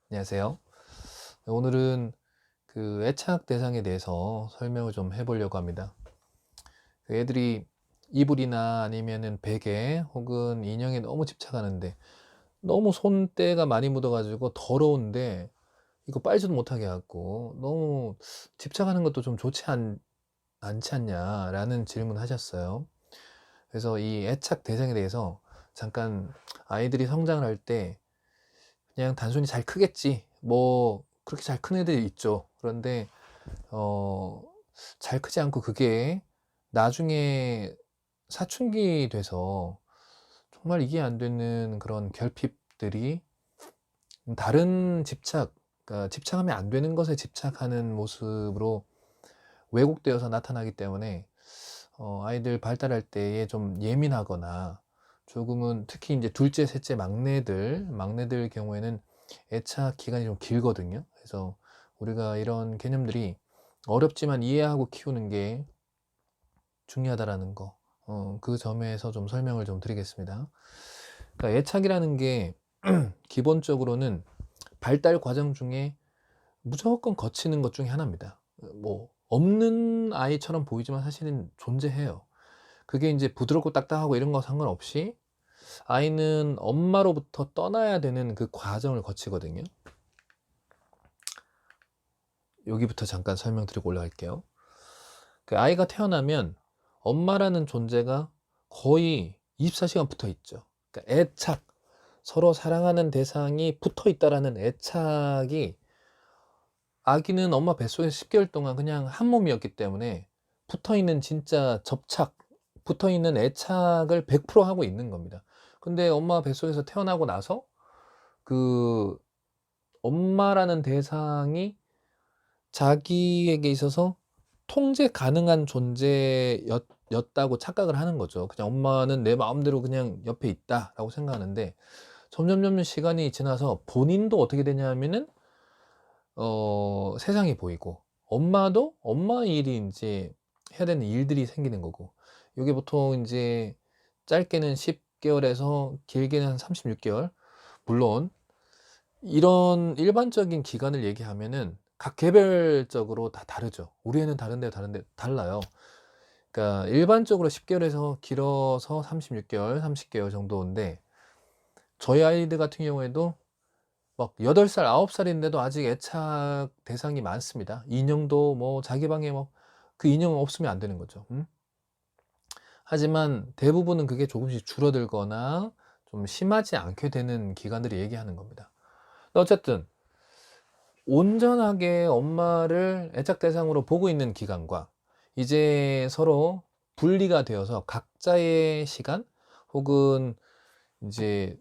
안녕하세요. 오늘은 애착 대상에 대해서 설명을 좀 해보려고 합니다. 애들이 이불이나 아니면은 베개 혹은 인형에 너무 집착하는데 너무 손때가 많이 묻어가지고 더러운데 이거 빨지도 못하게 해갖고 너무 집착하는 것도 좀 않지 않냐라는 질문 하셨어요. 그래서 이 애착 대상에 대해서 잠깐 아이들이 성장을 할 때 그냥 단순히 잘 크겠지 뭐 그렇게 잘 큰 애들이 있죠. 그런데 어, 잘 크지 않고 그게 나중에 사춘기 돼서 정말 이게 안 되는 그런 결핍들이 다른 그러니까 집착하면 안 되는 것에 집착하는 모습으로 왜곡되어서 나타나기 때문에 아이들 발달할 때에 좀 예민하거나 조금은 특히 이제 둘째, 셋째 막내들 경우에는 애착 기간이 좀 길거든요. 그래서 우리가 이런 개념들이 어렵지만 이해하고 키우는 게 중요하다라는 거, 그 점에서 좀 설명을 좀 드리겠습니다. 그러니까 애착이라는 게 기본적으로는 발달 과정 중에 무조건 거치는 것 중에 하나입니다. 뭐 없는 아이처럼 보이지만 사실은 존재해요. 그게 이제 부드럽고 딱딱하고 이런 거 상관없이 아이는 엄마로부터 떠나야 되는 그 과정을 거치거든요. 여기부터 잠깐 설명드리고 올라갈게요. 그 아이가 태어나면 엄마라는 존재가 거의 24시간 붙어 있죠. 그러니까 애착, 서로 사랑하는 대상이 붙어 있다라는 애착이 아기는 엄마 뱃속에서 10개월 동안 그냥 한 몸이었기 때문에 붙어 있는 진짜 붙어 있는 애착을 100% 하고 있는 겁니다. 근데 엄마 뱃속에서 태어나고 나서 그 엄마라는 대상이 자기에게 있어서 통제 가능한 존재였다고 착각을 하는 거죠. 그냥 엄마는 내 마음대로 그냥 옆에 있다라고 생각하는데 점점 시간이 지나서 본인도 어떻게 되냐면은 세상이 보이고 엄마도 엄마 일이 이제 해야 되는 일들이 생기는 거고 이게 보통 이제 짧게는 10개월에서 길게는 한 36개월. 물론 이런 일반적인 기간을 얘기하면은 각 개별적으로 다 다르죠. 우리 애는 다른데 달라요. 그러니까 일반적으로 10개월에서 길어서 36개월, 30개월 정도인데 저희 아이들 같은 경우에도 막 8살, 9살인데도 아직 애착 대상이 많습니다. 인형도 뭐 자기 방에 뭐 그 인형 없으면 안 되는 거죠. 하지만 대부분은 그게 조금씩 줄어들거나 좀 심하지 않게 되는 기간들을 얘기하는 겁니다. 어쨌든 온전하게 엄마를 애착 대상으로 보고 있는 기간과 이제 서로 분리가 되어서 각자의 시간 혹은 이제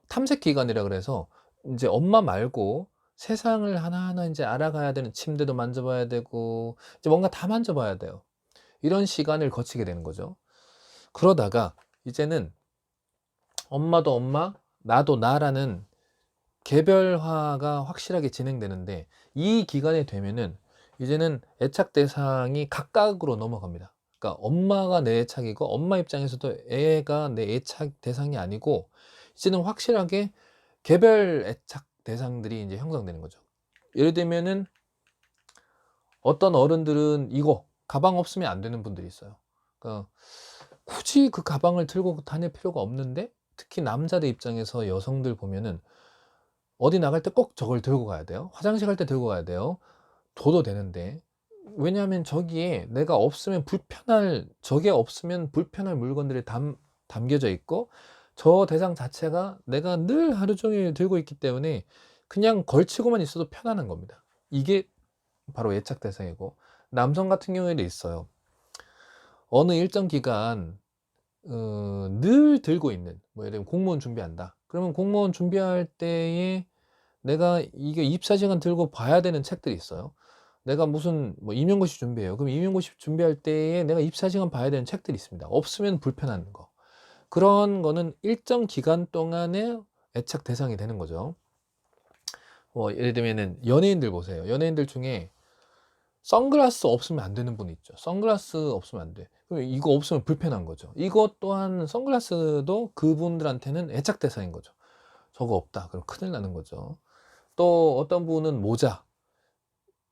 탐색 기간이라 그래서 이제 엄마 말고 세상을 하나하나 이제 알아가야 되는, 침대도 만져봐야 되고 이제 뭔가 다 만져봐야 돼요. 이런 시간을 거치게 되는 거죠. 그러다가 이제는 엄마도 엄마, 나도 나라는 개별화가 확실하게 진행되는데 이 기간이 되면은 이제는 애착 대상이 각각으로 넘어갑니다. 그러니까 엄마가 내 애착이고 엄마 입장에서도 애가 내 애착 대상이 아니고 이제는 확실하게 개별 애착 대상들이 이제 형성되는 거죠. 예를 들면은 어떤 어른들은 이거 가방 없으면 안 되는 분들이 있어요. 그러니까 굳이 그 가방을 들고 다닐 필요가 없는데 특히 남자들 입장에서 여성들 보면은 어디 나갈 때 꼭 저걸 들고 가야 돼요. 화장실 갈 때 들고 가야 돼요. 둬도 되는데. 왜냐하면 저게 없으면 불편할 물건들이 담겨져 있고 저 대상 자체가 내가 늘 하루 종일 들고 있기 때문에 그냥 걸치고만 있어도 편안한 겁니다. 이게 바로 애착 대상이고 남성 같은 경우에도 있어요. 어느 일정 기간 늘 들고 있는 뭐 예를 들면 공무원 준비한다. 그러면 공무원 준비할 때에 내가 이게 24시간 들고 봐야 되는 책들이 있어요. 내가 무슨 뭐 임용고시 준비해요. 그럼 임용고시 준비할 때에 내가 24시간 봐야 되는 책들이 있습니다. 없으면 불편한 거. 그런 거는 일정 기간 동안의 애착 대상이 되는 거죠. 예를 들면은 연예인들 보세요. 연예인들 중에 선글라스 없으면 안 되는 분이 있죠. 선글라스 없으면 안 돼. 그럼 이거 없으면 불편한 거죠. 이것 또한 선글라스도 그분들한테는 애착 대상인 거죠. 저거 없다. 그럼 큰일 나는 거죠. 또 어떤 분은 모자.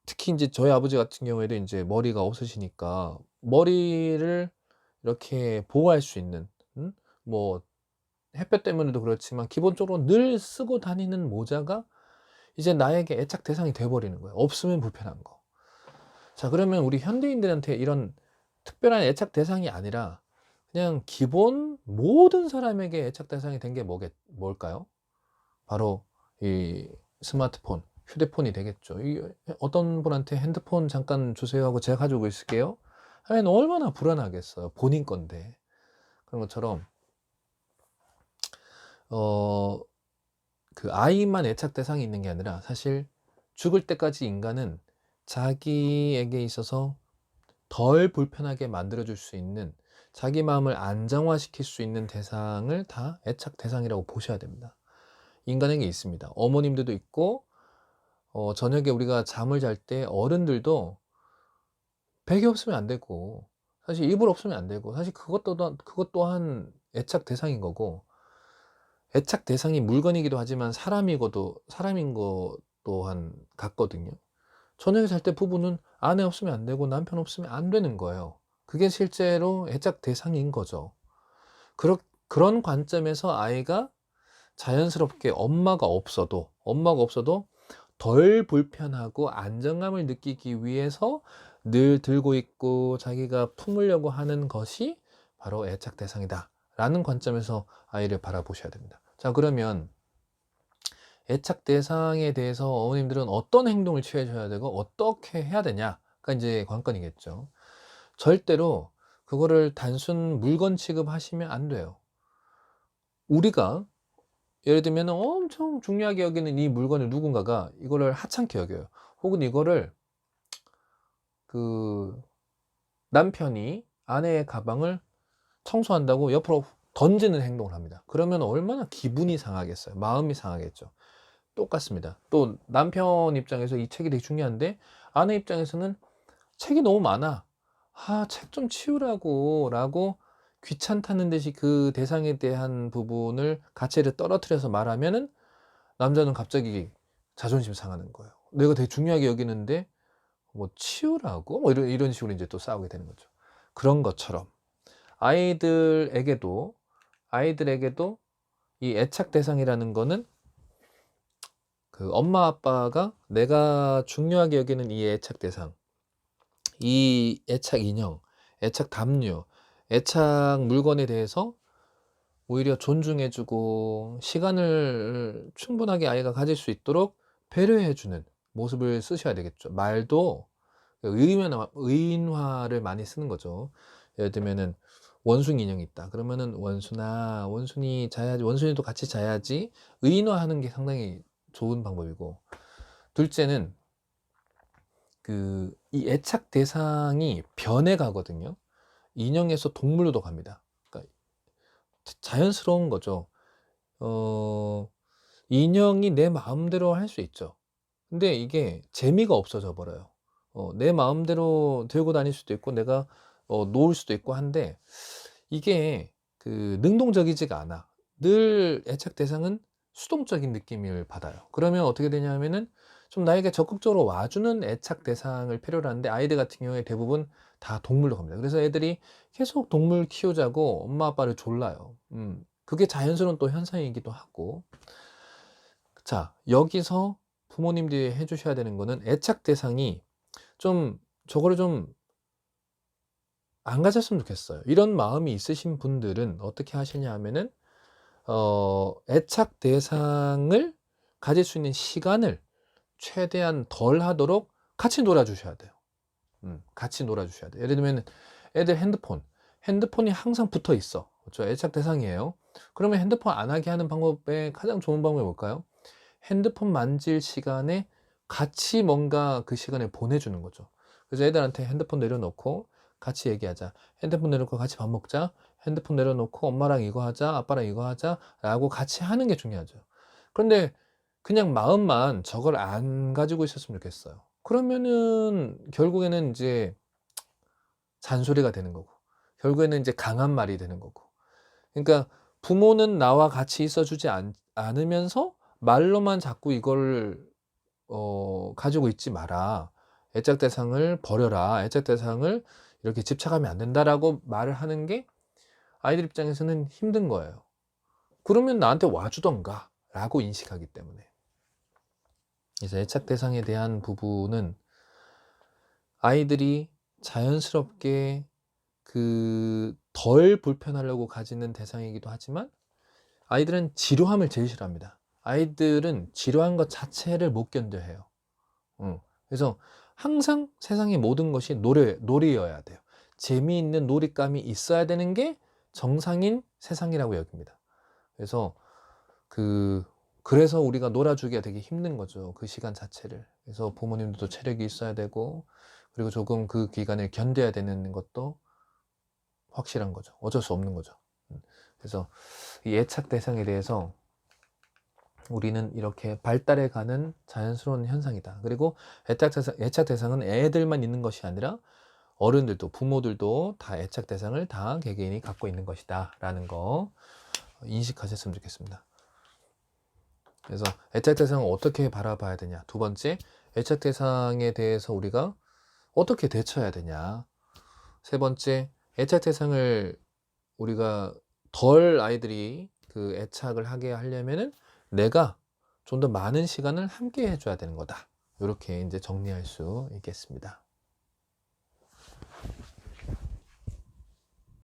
특히 인제 저희 아버지 같은 경우에도 인제 머리가 없으시니까 머리를 이렇게 보호할 수 있는, 뭐 햇볕 때문에도 그렇지만 기본적으로 늘 쓰고 다니는 모자가 이제 나에게 애착 대상이 돼 버리는 거예요, 없으면 불편한 거. 자, 그러면 우리 현대인들한테 이런 특별한 애착 대상이 아니라 그냥 기본 모든 사람에게 애착 대상이 된 게 뭘까요? 바로 이 스마트폰, 휴대폰이 되겠죠. 이 어떤 분한테 "핸드폰 잠깐 주세요." 하고 "제가 가지고 있을게요." 하면 얼마나 불안하겠어요. 본인 건데. 그런 것처럼 어 그 아이만 애착 대상이 있는 게 아니라 사실 죽을 때까지 인간은 자기에게 있어서 덜 불편하게 만들어 줄 수 있는, 자기 마음을 안정화시킬 수 있는 대상을 다 애착 대상이라고 보셔야 됩니다. 인간에게 있습니다. 어머님들도 있고, 저녁에 우리가 잠을 잘 때 어른들도 베개 없으면 안 되고, 사실 이불 없으면 안 되고, 사실 그것 또한 애착 대상인 거고, 애착 대상이 물건이기도 하지만 사람인 것 또한 같거든요. 저녁에 잘 때 부부는 아내 없으면 안 되고 남편 없으면 안 되는 거예요. 그게 실제로 애착 대상인 거죠. 그런 관점에서 아이가 자연스럽게 엄마가 없어도 덜 불편하고 안정감을 느끼기 위해서 늘 들고 있고 자기가 품으려고 하는 것이 바로 애착 대상이다 라는 관점에서 아이를 바라보셔야 됩니다. 자, 그러면 애착 대상에 대해서 어머님들은 어떤 행동을 취해 줘야 되고 어떻게 해야 되냐가 이제 관건이겠죠. 절대로 그거를 단순 물건 취급하시면 안 돼요. 우리가 예를 들면 엄청 중요하게 여기는 이 물건을 누군가가 이거를 하찮게 여겨요. 혹은 이거를 그 남편이 아내의 가방을 청소한다고 옆으로 던지는 행동을 합니다. 그러면 얼마나 기분이 상하겠어요. 마음이 상하겠죠. 똑같습니다. 또 남편 입장에서 이 책이 되게 중요한데 아내 입장에서는 책이 너무 많아. "아 책 좀 치우라고." 라고 귀찮다는 듯이 그 대상에 대한 부분을 가치를 떨어뜨려서 말하면은 남자는 갑자기 자존심 상하는 거예요. 내가 되게 중요하게 여기는데 뭐 "치우라고?" 뭐 이런 식으로 인제 또 싸우게 되는 거죠. 그런 것처럼 아이들에게도 아이들에게도 이 애착 대상이라는 거는 그 엄마 아빠가 내가 중요하게 여기는 이 애착 대상, 이 애착 인형, 애착 담요, 애착 물건에 대해서 오히려 존중해 주고 시간을 충분하게 아이가 가질 수 있도록 배려해 주는 모습을 쓰셔야 되겠죠. 말도 의인화를 많이 쓰는 거죠. 예를 들면은 원숭이 인형이 있다. 그러면은 "원순아, 원순이 자야지. 원순이도 같이 자야지." 의인화하는 게 상당히 좋은 방법이고, 둘째는 이 애착 대상이 변해 가거든요. 인형에서 동물로 갑니다. 그러니까 자연스러운 거죠. 어 인형이 내 마음대로 할 수 있죠. 근데 이게 재미가 없어져 버려요. 내 마음대로 들고 다닐 수도 있고 내가 놓을 수도 있고 한데 이게 능동적이지가 않아. 늘 애착 대상은 수동적인 느낌을 받아요. 그러면 어떻게 되냐면은 좀 나에게 적극적으로 와주는 애착 대상을 필요로 하는데 아이들 같은 경우에 대부분 다 동물로 갑니다. 그래서 애들이 계속 동물 키우자고 엄마 아빠를 졸라요. 그게 자연스러운 또 현상이기도 하고. 자, 여기서 부모님들이 해 주셔야 되는 거는 애착 대상이 좀 저거를 좀 안 가졌으면 좋겠어요. 이런 마음이 있으신 분들은 어떻게 하시냐 하면은 애착 대상을 가질 수 있는 시간을 최대한 덜 하도록 같이 놀아 주셔야 돼요. 같이 놀아 주셔야 돼요. 예를 들면은 애들 핸드폰이 항상 붙어 있어. 그렇죠? 애착 대상이에요. 그러면 핸드폰 안 하게 하는 방법의 가장 좋은 방법이 뭘까요? 핸드폰 만질 시간에 같이 뭔가 그 시간을 보내주는 거죠. 그래서 애들한테 핸드폰 내려놓고 같이 얘기하자. 핸드폰 내려놓고 같이 밥 먹자. 핸드폰 내려놓고 엄마랑 이거 하자. 아빠랑 이거 하자. 라고 같이 하는 게 중요하죠. 그런데 그냥 마음만 저걸 안 가지고 있었으면 좋겠어요. 그러면은 결국에는 이제 잔소리가 되는 거고, 결국에는 이제 강한 말이 되는 거고. 그러니까 부모는 나와 같이 있어 주지 않으면서 말로만 자꾸 이걸 가지고 있지 마라. 애착 대상을 버려라. 애착 대상을 이렇게 집착하면 안 된다라고 말을 하는 게 아이들 입장에서는 힘든 거예요. 그러면 나한테 와주던가 라고 인식하기 때문에. 그래서 애착 대상에 대한 부분은 아이들이 자연스럽게 덜 불편하려고 가지는 대상이기도 하지만 아이들은 지루함을 제일 싫어합니다. 아이들은 지루한 것 자체를 못 견뎌해요. 그래서 항상 세상의 모든 것이 놀이여야 돼요. 재미있는 놀잇감이 있어야 되는 게 정상인 세상이라고 여깁니다. 그래서 그래서 우리가 놀아주기가 되게 힘든 거죠. 그 시간 자체를. 그래서 부모님들도 체력이 있어야 되고, 그리고 조금 그 기간을 견뎌야 되는 것도 확실한 거죠. 어쩔 수 없는 거죠. 그래서 이 애착 대상에 대해서 우리는 이렇게 발달해가는 자연스러운 현상이다. 그리고 애착 대상은 애들만 있는 것이 아니라 어른들도, 부모들도 다 애착 대상을 다 개개인이 갖고 있는 것이다 라는 거 인식하셨으면 좋겠습니다. 그래서 애착 대상을 어떻게 바라봐야 되냐. 두 번째, 애착 대상에 대해서 우리가 어떻게 대처해야 되냐. 세 번째, 애착 대상을 우리가 덜 아이들이 그 애착을 하게 하려면은 내가 좀 더 많은 시간을 함께 해줘야 되는 거다. 이렇게 이제 정리할 수 있겠습니다.